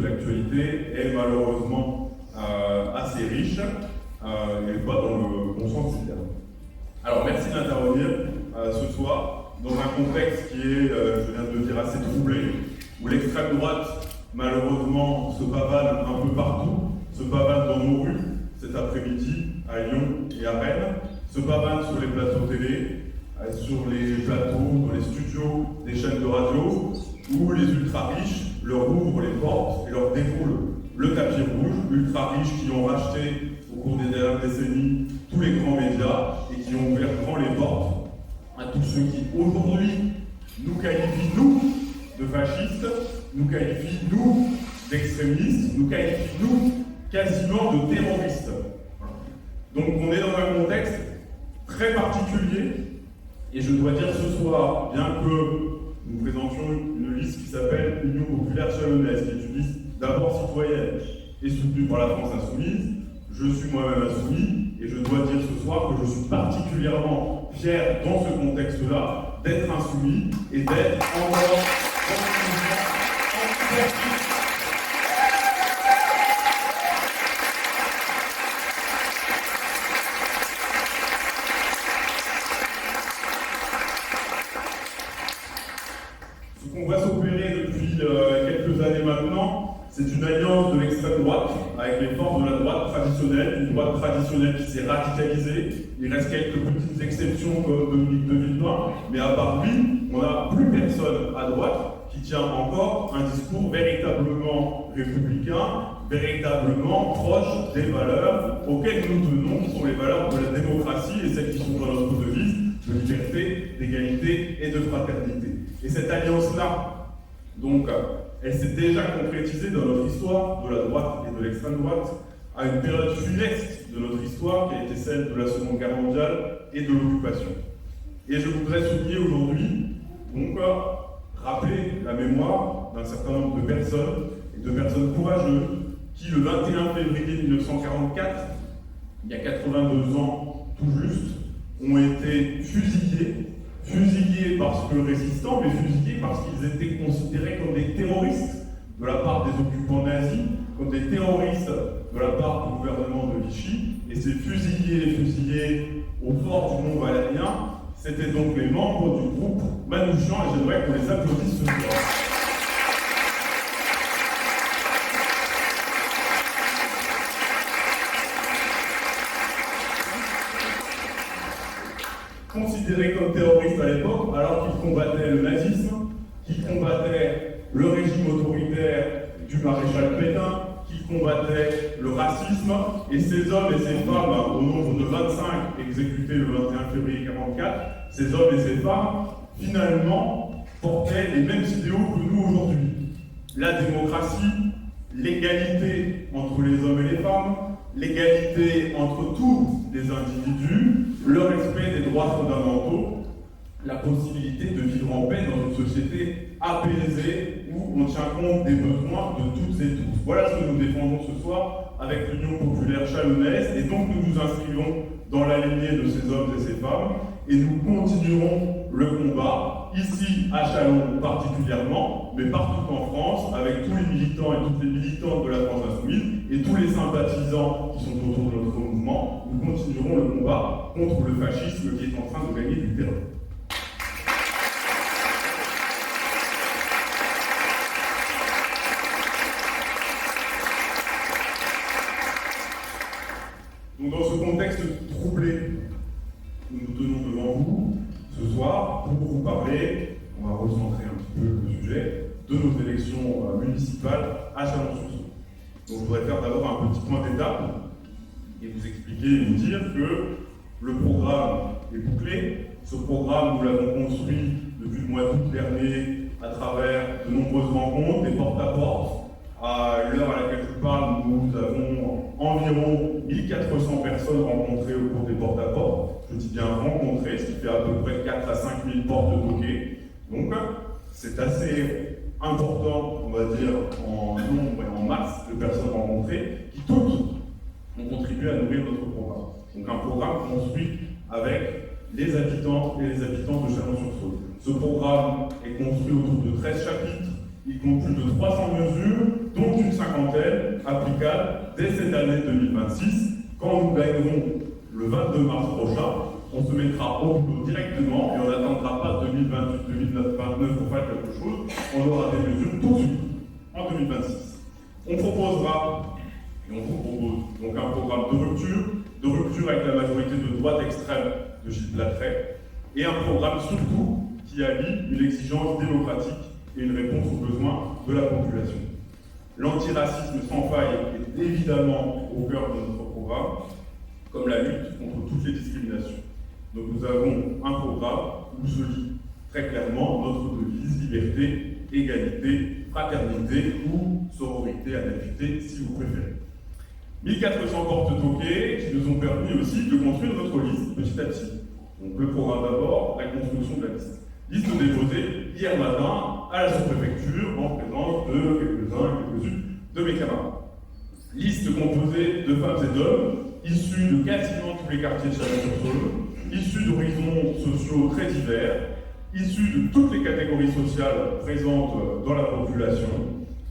L'actualité est malheureusement assez riche, et pas dans le bon sens du terme. Alors merci d'intervenir ce soir dans un contexte qui est, je viens de le dire, assez troublé, où l'extrême droite malheureusement se pavane un peu partout, se pavane dans nos rues cet après-midi à Lyon et à Rennes, se pavane sur les plateaux télé, sur les plateaux, dans les studios des chaînes de radio, où les ultra-riches leur ouvrent les portes et leur déroulent le tapis rouge, ultra-riches qui ont racheté au cours des dernières décennies tous les grands médias et qui ont ouvert grand les portes à tous ceux qui aujourd'hui nous qualifient, nous, de fascistes, nous qualifient, nous, d'extrémistes, nous qualifient, nous, quasiment de terroristes. Donc on est dans un contexte très particulier, et je dois dire ce soir, bien que nous présentions une liste qui s'appelle Union populaire chalonnaise, qui est une liste d'abord citoyenne et soutenue par la France insoumise. Je suis moi-même insoumis et je dois dire ce soir que je suis particulièrement fier dans ce contexte-là d'être insoumis et d'être encore dans ce mouvement anti-fasciste. Ce qu'on voit s'opérer depuis quelques années maintenant, c'est une alliance de l'extrême droite avec les forces de la droite traditionnelle, une droite traditionnelle qui s'est radicalisée. Il reste quelques petites exceptions comme Dominique de Villepin, mais à part lui, on n'a plus personne à droite qui tient encore un discours véritablement républicain, véritablement proche des valeurs auxquelles nous tenons, qui sont les valeurs de la démocratie et celles qui sont dans notre devise de liberté, d'égalité et de fraternité. Et cette alliance-là, donc, elle s'est déjà concrétisée dans notre histoire de la droite et de l'extrême droite, à une période funeste de notre histoire qui a été celle de la Seconde Guerre mondiale et de l'occupation. Et je voudrais souligner aujourd'hui, donc, rappeler la mémoire d'un certain nombre de personnes, et de personnes courageuses, qui le 21 février 1944, il y a 82 ans tout juste, ont été fusillés parce que résistants, mais fusillés parce qu'ils étaient considérés comme des terroristes de la part des occupants nazis, comme des terroristes de la part du gouvernement de Vichy. Et ces fusillés au fort du Mont-Valérien, c'était donc les membres du groupe Manouchian, et j'aimerais qu'on les applaudisse ce soir. Considérés comme terroristes à l'époque, alors qu'ils combattaient le nazisme, qu'ils combattaient le régime autoritaire du maréchal Pétain, qu'ils combattaient le racisme, et ces hommes et ces femmes, au nombre de 25 exécutés le 21 février 1944, ces hommes et ces femmes, finalement, portaient les mêmes idéaux que nous aujourd'hui. La démocratie, l'égalité entre les hommes et les femmes, l'égalité entre tous les individus, le respect des droits fondamentaux, la possibilité de vivre en paix dans une société apaisée où on tient compte des besoins de toutes et tous. Voilà ce que nous défendons ce soir avec l'Union populaire chalonnaise, et donc nous nous inscrivons dans la lignée de ces hommes et ces femmes, et nous continuerons le combat, ici à Châlons particulièrement, mais partout en France, avec tous les militants et toutes les militantes de la France insoumise, et tous les sympathisants qui sont autour de notre mouvement. Nous continuerons le combat contre le fascisme qui est en train de gagner du terrain. Donc dans ce contexte troublé, nous nous tenons devant vous ce soir pour vous parler on va recentrer un petit peu le sujet de nos élections municipales à Chalon-sur-Saône. Donc je voudrais faire d'abord un petit point d'étape et vous expliquer et vous dire que le programme est bouclé. Ce programme, nous l'avons construit depuis le mois d'août dernier à travers de nombreuses rencontres, des porte-à-porte. À l'heure à laquelle je parle, nous avons environ 1400 personnes rencontrées au cours des porte-à-porte. Je dis bien rencontrées, ce qui fait à peu près 4 à 5 000 portes toquées. Donc, c'est assez important, on va dire, en nombre et en masse de personnes rencontrées, qui toutes ont contribué à nourrir notre programme. Donc, un programme construit avec les habitants et les habitantes de Chalon-sur-Saône. Ce programme est construit autour de 13 chapitres. Il compte plus de 300 mesures, dont une cinquantaine applicables dès cette année 2026. Quand nous gagnerons le 22 mars prochain, on se mettra au boulot directement et on n'attendra pas 2028-2029 pour faire quelque chose. On aura des mesures tout de suite, en 2026. On proposera, et on vous propose, donc un programme de rupture avec la majorité de droite extrême de Gilles Blatray, et un programme surtout qui allie une exigence démocratique et une réponse aux besoins de la population. L'antiracisme sans faille est évidemment au cœur de notre programme, comme la lutte contre toutes les discriminations. Donc nous avons un programme où se lit très clairement notre devise liberté, égalité, fraternité ou sororité, anarchité, si vous préférez. 1400 portes toquées qui nous ont permis aussi de construire notre liste petit à petit. Donc le programme d'abord, la construction de la liste. Liste déposée hier matin à la sous-préfecture en présence de quelques-unes de mes camarades. Liste composée de femmes et d'hommes issus de quasiment tous les quartiers de Chalon-sur-Saône, issus d'horizons sociaux très divers, issus de toutes les catégories sociales présentes dans la population,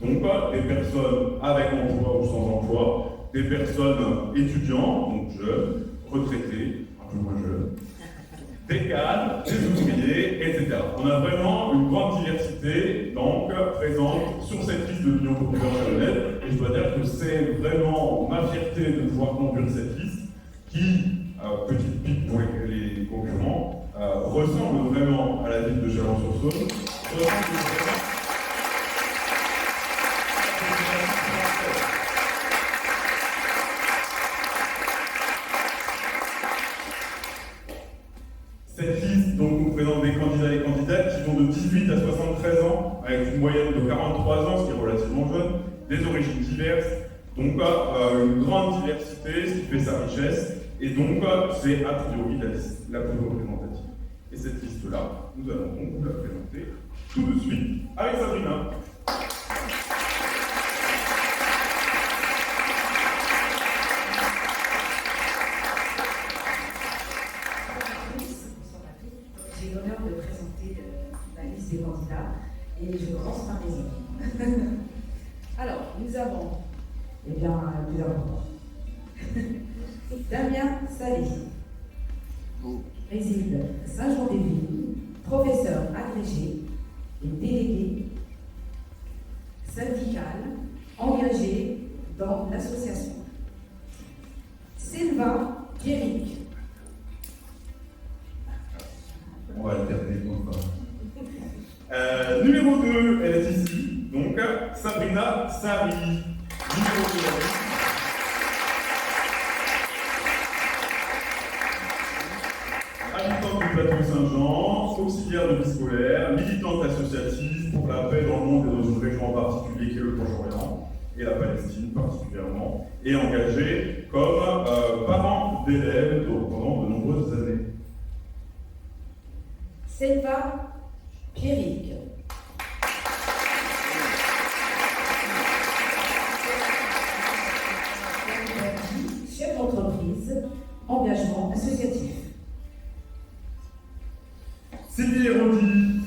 donc des personnes avec emploi ou sans emploi, des personnes étudiantes, donc jeunes, retraités, un peu moins jeunes, des cadres, des ouvriers, etc. On a vraiment une grande diversité donc présente sur cette liste de l'Union populaire chalonnaise, et je dois dire que c'est vraiment ma fierté de pouvoir conduire cette liste qui, petite pique pour les concurrents, ressemble vraiment à la ville de Chalon-sur-Saône. Cette liste donc, nous présente des candidats et candidates qui vont de 18 à 73 ans, avec une moyenne de 43 ans, ce qui est relativement jeune, des origines diverses, donc une grande diversité, ce qui fait sa richesse, et donc c'est a priori la liste la plus représentative. Et cette liste-là, nous allons donc vous la présenter tout de suite avec Sabrina. J'ai l'honneur de présenter la liste des candidats et je commence par les hommes. Alors, nous avons, eh bien, le plus important, Damien Salé, réside à Saint-Jean-des-Villes, professeur agrégé et délégué syndical engagé dans l'association. Sylvain Pierrick. On va alterner pour ça. Numéro 2, elle est ici, donc Sabrina Sari. Numéro 2. Habitante du plateau Saint-Jean, auxiliaire de vie scolaire, militante associative pour la paix dans le monde et dans une région en particulier qui est le Proche-Orient et la Palestine particulièrement, et engagée comme parent d'élèves pendant de nombreuses années. Selva Pierrick. Chef d'entreprise, engagement associatif. Sylvie Hérodi.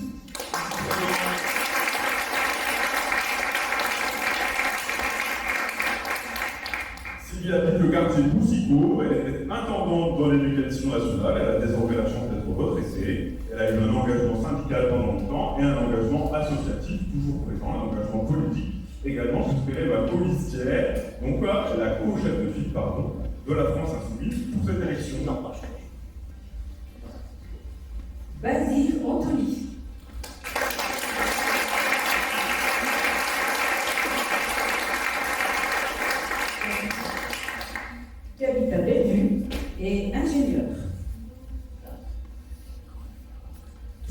Sylvie habite le quartier Boussicot, elle était intendante dans l'éducation nationale, elle a désormais la chance d'être retraitée, elle a eu un engagement syndical pendant longtemps et un engagement associatif toujours présent, un engagement politique également, puisqu'elle est ma colistière, donc la co-chef de file, de la France Insoumise pour cette élection. Basile Anthony.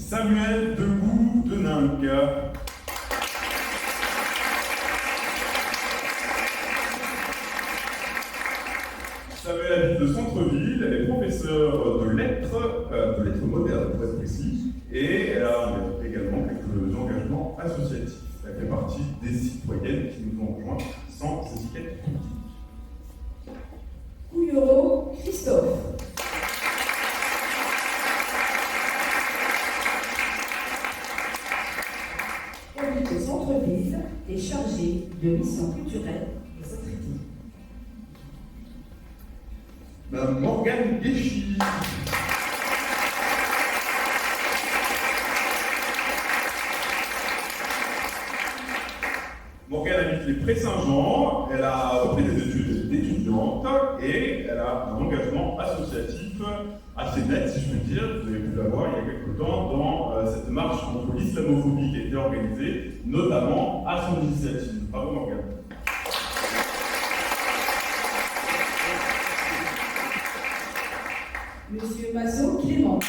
Samuel Degout de Ninck. Samuel habite le centre-ville, elle est professeure de lettres modernes pour être précis, et elle a également quelques engagements associatifs. Elle fait partie des citoyennes qui nous ont rejoints sans étiquette politique. Couillero Christophe. Habite au centre-ville et chargé de missions culturelles et sociétales. Madame Morgane Guéchy. Morgane habite les Prés-Saint-Jean, elle a repris des études d'étudiante et elle a un engagement associatif assez net, si je puis dire. Vous avez pu la voir il y a quelques temps dans cette marche contre l'islamophobie qui a été organisée, notamment à son initiative. Bravo Morgane. Monsieur Massot Clément.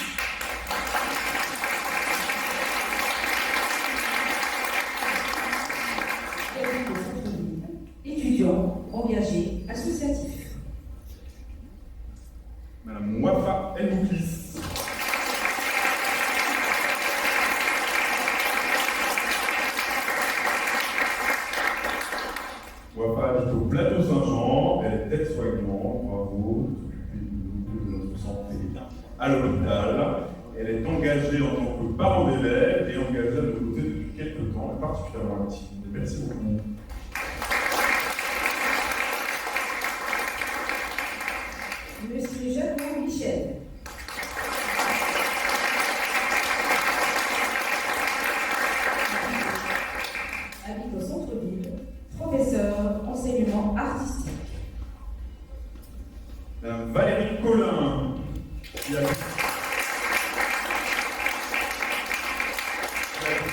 Étudiant, engagé, associatif. Madame Wafa El Bouklis. Wafa habite au Plateau Saint-Jean, elle est aide-soignante, bravo, de notre santé à l'hôpital. Elle est engagée en tant que parent d'élèves et engagée à nos côtés depuis quelques temps, et particulièrement active. Merci beaucoup. Monsieur Jacques Michel. Habite au centre-ville, professeur enseignement artistique. Valérie Collin, qui habite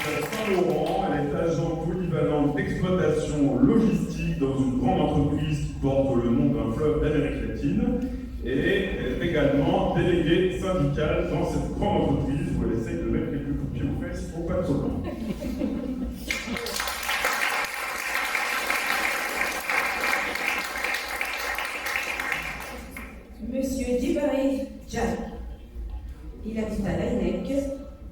à Saint-Laurent, elle est agent polyvalente d'exploitation logistique dans une grande entreprise qui porte le nom d'un fleuve d'Amérique latine. Et elle est également déléguée syndicale dans cette grande entreprise où elle essaye de mettre quelques coups de pied aux fesses pour pas de problème. Monsieur Djibril Djan. Il habite à l'AINEC,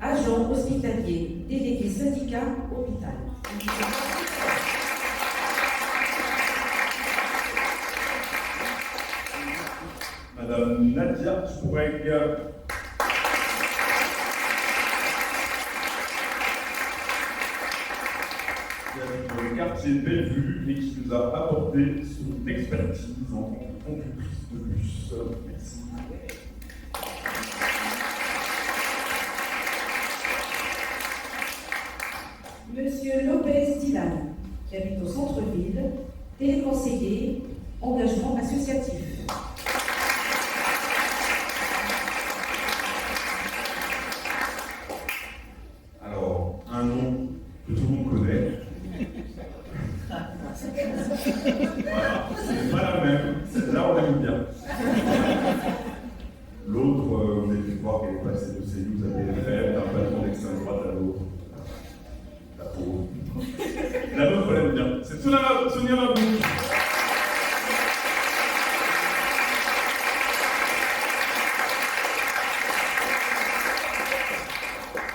agent hospitalier, délégué syndicat hôpital. Madame Nadia Spoureg. Qui habite dans le quartier Bellevue et qui nous a apporté son expertise en tant que conductrice de bus. Merci. Monsieur Lopez Dylan, qui habite au centre-ville, téléconseiller, engagement associatif. Alors, un nom que tout le monde connaît. Voilà, c'est pas la même. Celle-là, on l'aime bien. L'autre, vous avez pu voir qu'elle est passée de CNews à BFM, d'un patron d'extrême droite à l'autre. La pauvre. La meuf, on l'aime bien. C'est Sonia Mabrouk.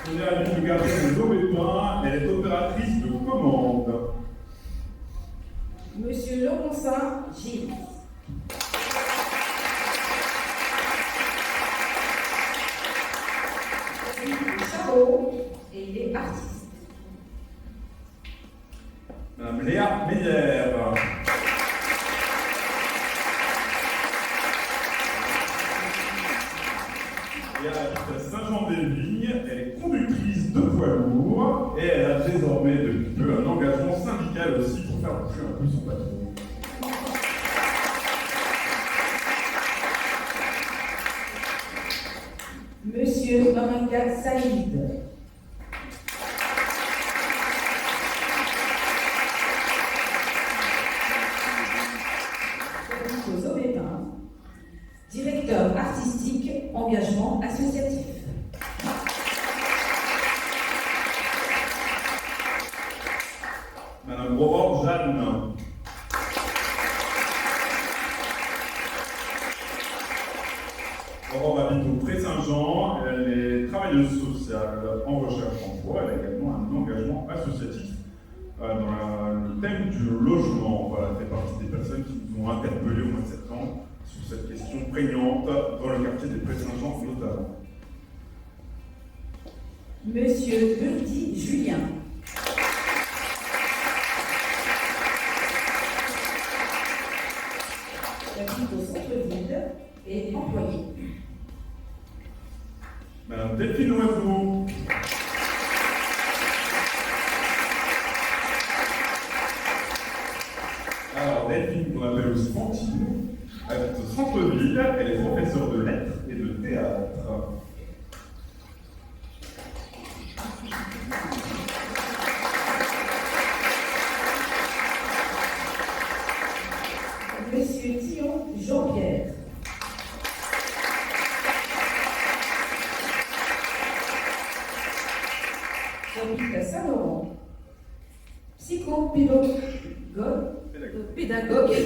Sonia habite le quartier de Lobépin, elle est opératrice de commande. Monsieur Laurencin Gilles. Il est Charot et il est artiste. Madame Léa Meyer. Léa habite à Saint-Jean-des-Vignes, elle est conductrice de poids lourd et elle a désormais depuis peu un engagement syndical aussi pour faire bouger un peu son patron. Monsieur Mamanga Saïd. Aux Aubépins, directeur artistique, engagement associatif. Aurore Jeanne. Aurore habite au Pré-Saint-Jean, elle est travailleuse sociale en recherche d'emploi, elle a également un engagement associatif dans le thème du logement. Voilà, elle fait partie des personnes qui nous ont interpellés au mois de septembre sur cette question prégnante dans le quartier des Pré-Saint-Jean notamment. Monsieur Burdi Julien. Il habite au centre-ville et employé. Madame Delphine Loiseau. Alors, Delphine, qu'on appelle aussi Fantine, habite au centre-ville, elle est professeure de lettres et de théâtre. Monsieur Thion Jean-Pierre. J'habite à Saint-Laurent. Pédagogue,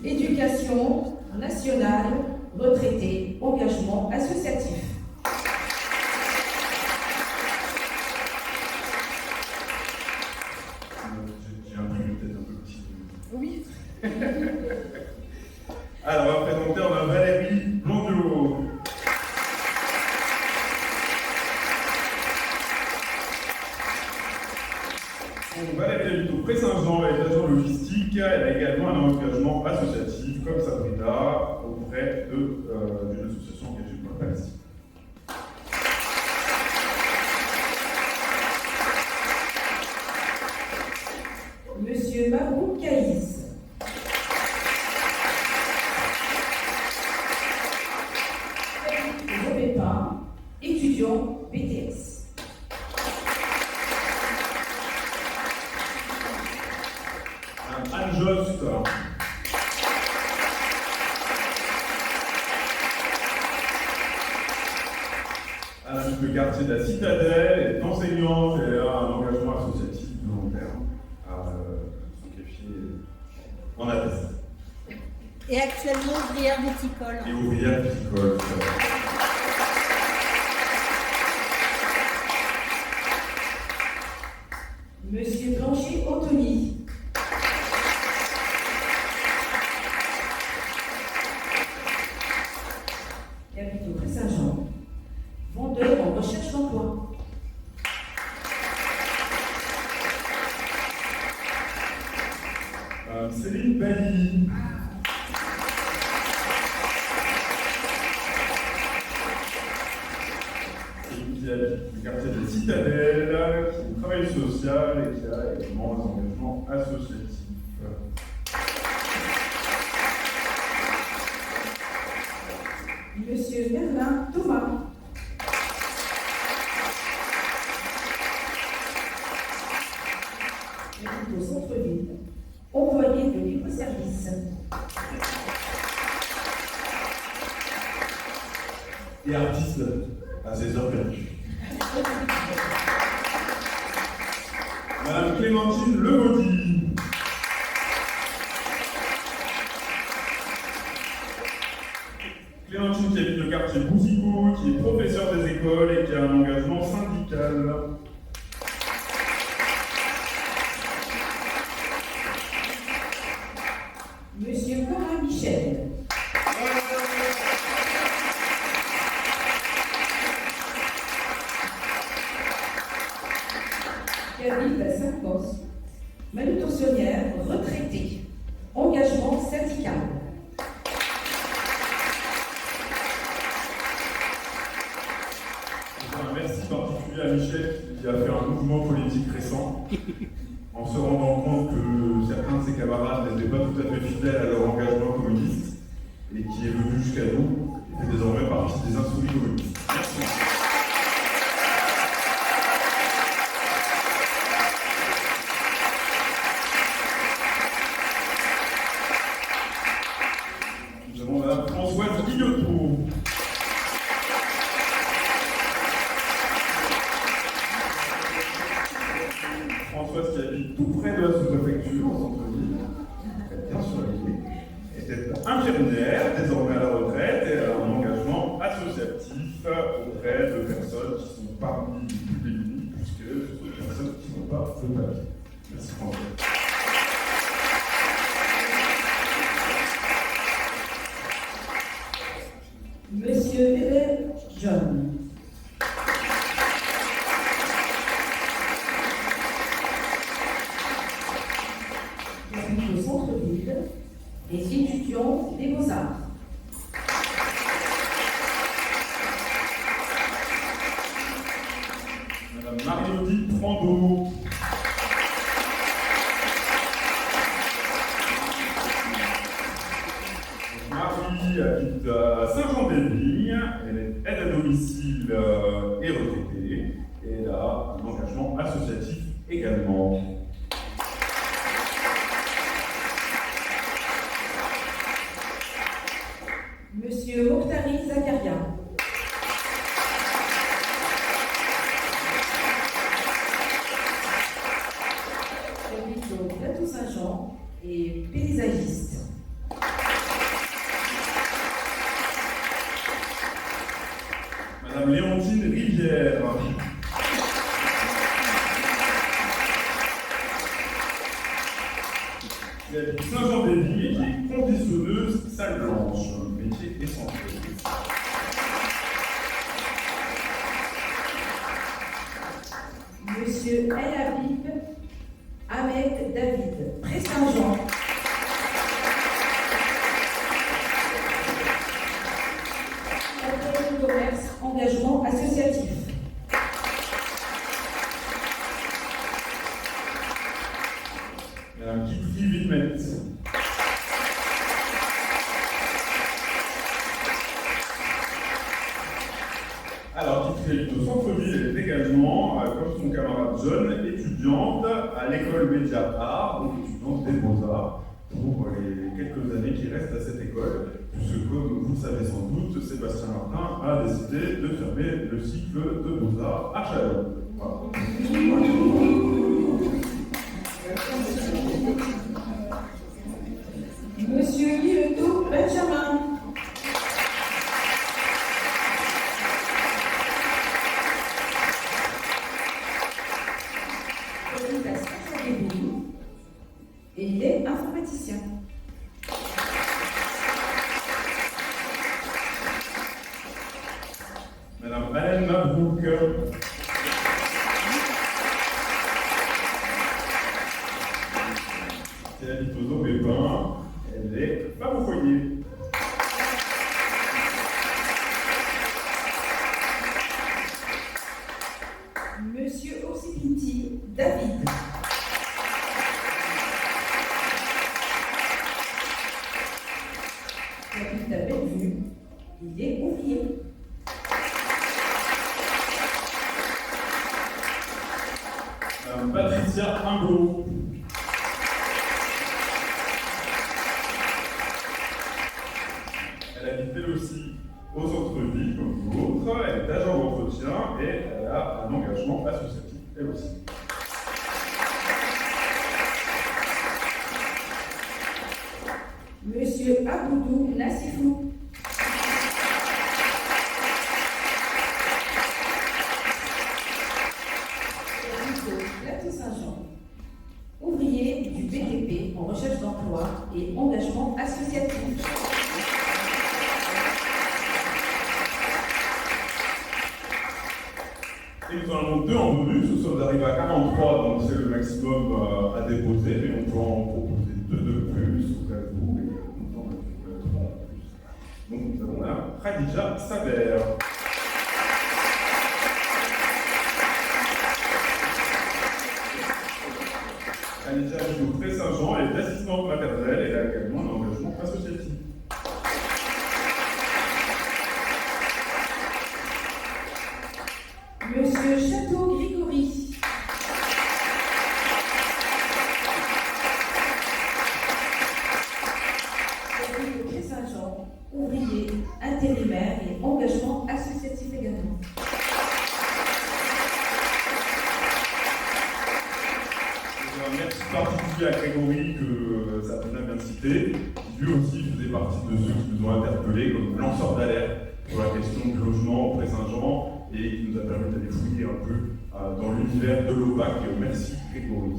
éducation nationale, retraité, engagement associatif. J'ai imprimé peut-être un peu petit. Oui. Alors, on va présenter, on a Valérie Blondiot. Valérie habite au Pré-Saint-Jean, elle est agent logistique, elle a également un engagement associatif, comme Sabrina, auprès d'une association engagée pour la Palestine. Monsieur Mabou Caïs. Étudiant BTS. Anne Jost. Elle habite le quartier de la Citadelle, elle est enseignante et a un engagement associatif volontaire à son café en atteste. Et actuellement ouvrière viticole. Et ouvrière viticole. Monsieur Blanchet Anthony. Qui habite au Pré-Saint-Jean. Vendeur en recherche d'emploi. Céline Bailly. Qui habite le quartier de Citadelle, qui est travail social et qui a également un engagement associatif. Monsieur Merlin Thomas. Qui habite au centre-ville. Employé de libre-service. Et artiste à ses heures perdues. Madame Clémentine Legaudi. Clémentine qui habite le quartier Boussicot, qui est professeure des écoles et qui a un engagement syndical. Monsieur Corin Michel. Qui habite à Saint-Cos, manutentionnaire retraité, engagement syndical. Un merci particulier à Michel qui a fait un mouvement politique récent en se rendant compte que certains de ses camarades n'étaient pas tout à fait fidèles à leur engagement communiste et qui est venu jusqu'à nous et fait désormais partie des insoumis communistes. Merci. Nous avons Madame Françoise Guillotot. Françoise qui habite tout près de la sous-préfecture, au centre-ville, bien surveillée, était infirmière, désormais à la retraite, et a un engagement associatif auprès de personnes qui sont parmi les plus démunies, puisque ce sont des personnes qui n'ont pas de papier. Merci Françoise. Monsieur Weber John. Au centre-ville, les étudiants des Beaux-Arts. Madame Marie-Odile Prando. Marie habite à Saint-Jean-des-Vignes, elle est aide à domicile et retraitée, et elle a un engagement associatif également. Monsieur Mokhtari Zakaria. Habite au Plateau Saint-Jean et paysagiste. Madame Léontine Rivière. Qui habite Saint-Jean-des-Vignes et qui est conditionneuse salle blanche, un métier essentiel. Monsieur El Habib Ahmed David, Pré-Saint-Jean. Accueil de commerce, engagement associatif. Madame Kitty Villemette. Alors, Kitty habite au centre-ville, elle est également, comme son camarade John, étudiante à l'école Média Art, donc étudiante des Beaux-Arts, pour les quelques années qui restent à cette école, puisque, comme vous le savez sans doute, Sébastien Martin a décidé de fermer le cycle de Beaux-Arts à Chalon. Voilà. Monsieur Guilletot Benjamin. Il a 5 ans et il est informaticien. Madame Alain Mabrouk. Elle habite aux Aubépins. Elle est femme au foyer. Monsieur Orsipinti David. Il habite à Bellevue. Il est ouvrier. Madame Patricia Imbeau. Elle habite elle aussi au centre-ville comme l'autre. Elle est agent d'entretien et elle a un engagement associatif elle aussi. Monsieur Aboudou Nassifou. Plateau Saint-Jean. Ouvrier du BTP en recherche d'emploi et engagement associatif. Et nous en avons 2 en bonus, nous sommes arrivés à 43, donc c'est le maximum à déposer, mais on peut en proposer 2 de plus au cas où, et on en a 3 en plus. Donc nous avons là Khadija Saber. Khadija habite au Pré-Saint-Jean, elle est assistante maternelle, elle a également un engagement associatif. Monsieur Château Grégory. Habite au Pré-Saint-Jean, ouvrier, intérimaire et engagement associatif également. particulier à Grégory que Sabrina vient de citer, qui lui aussi faisait partie de ceux qui nous ont interpellés comme lanceurs d'alerte sur la question du logement au Pré-Saint-Jean et qui nous a permis d'aller fouiller un peu dans l'univers de l'OPAC. Merci Grégory.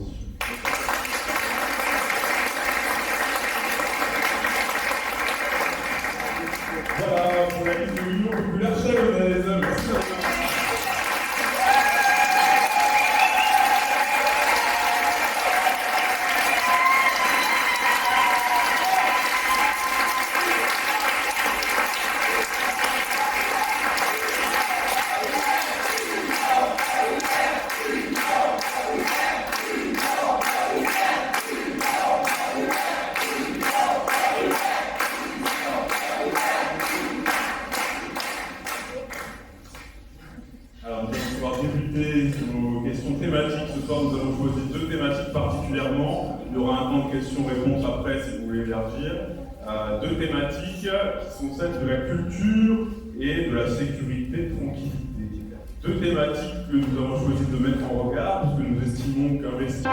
Voilà pour la liste de l'Union populaire chalonnaise. Merci. Alors, nous allons pouvoir débuter nos questions thématiques. Ce soir, nous avons choisi deux thématiques particulièrement. Il y aura un temps de questions-réponses après si vous voulez élargir. Deux thématiques qui sont celles de la culture et de la sécurité, tranquillité. Deux thématiques que nous avons choisi de mettre en regard parce que nous estimons qu'investir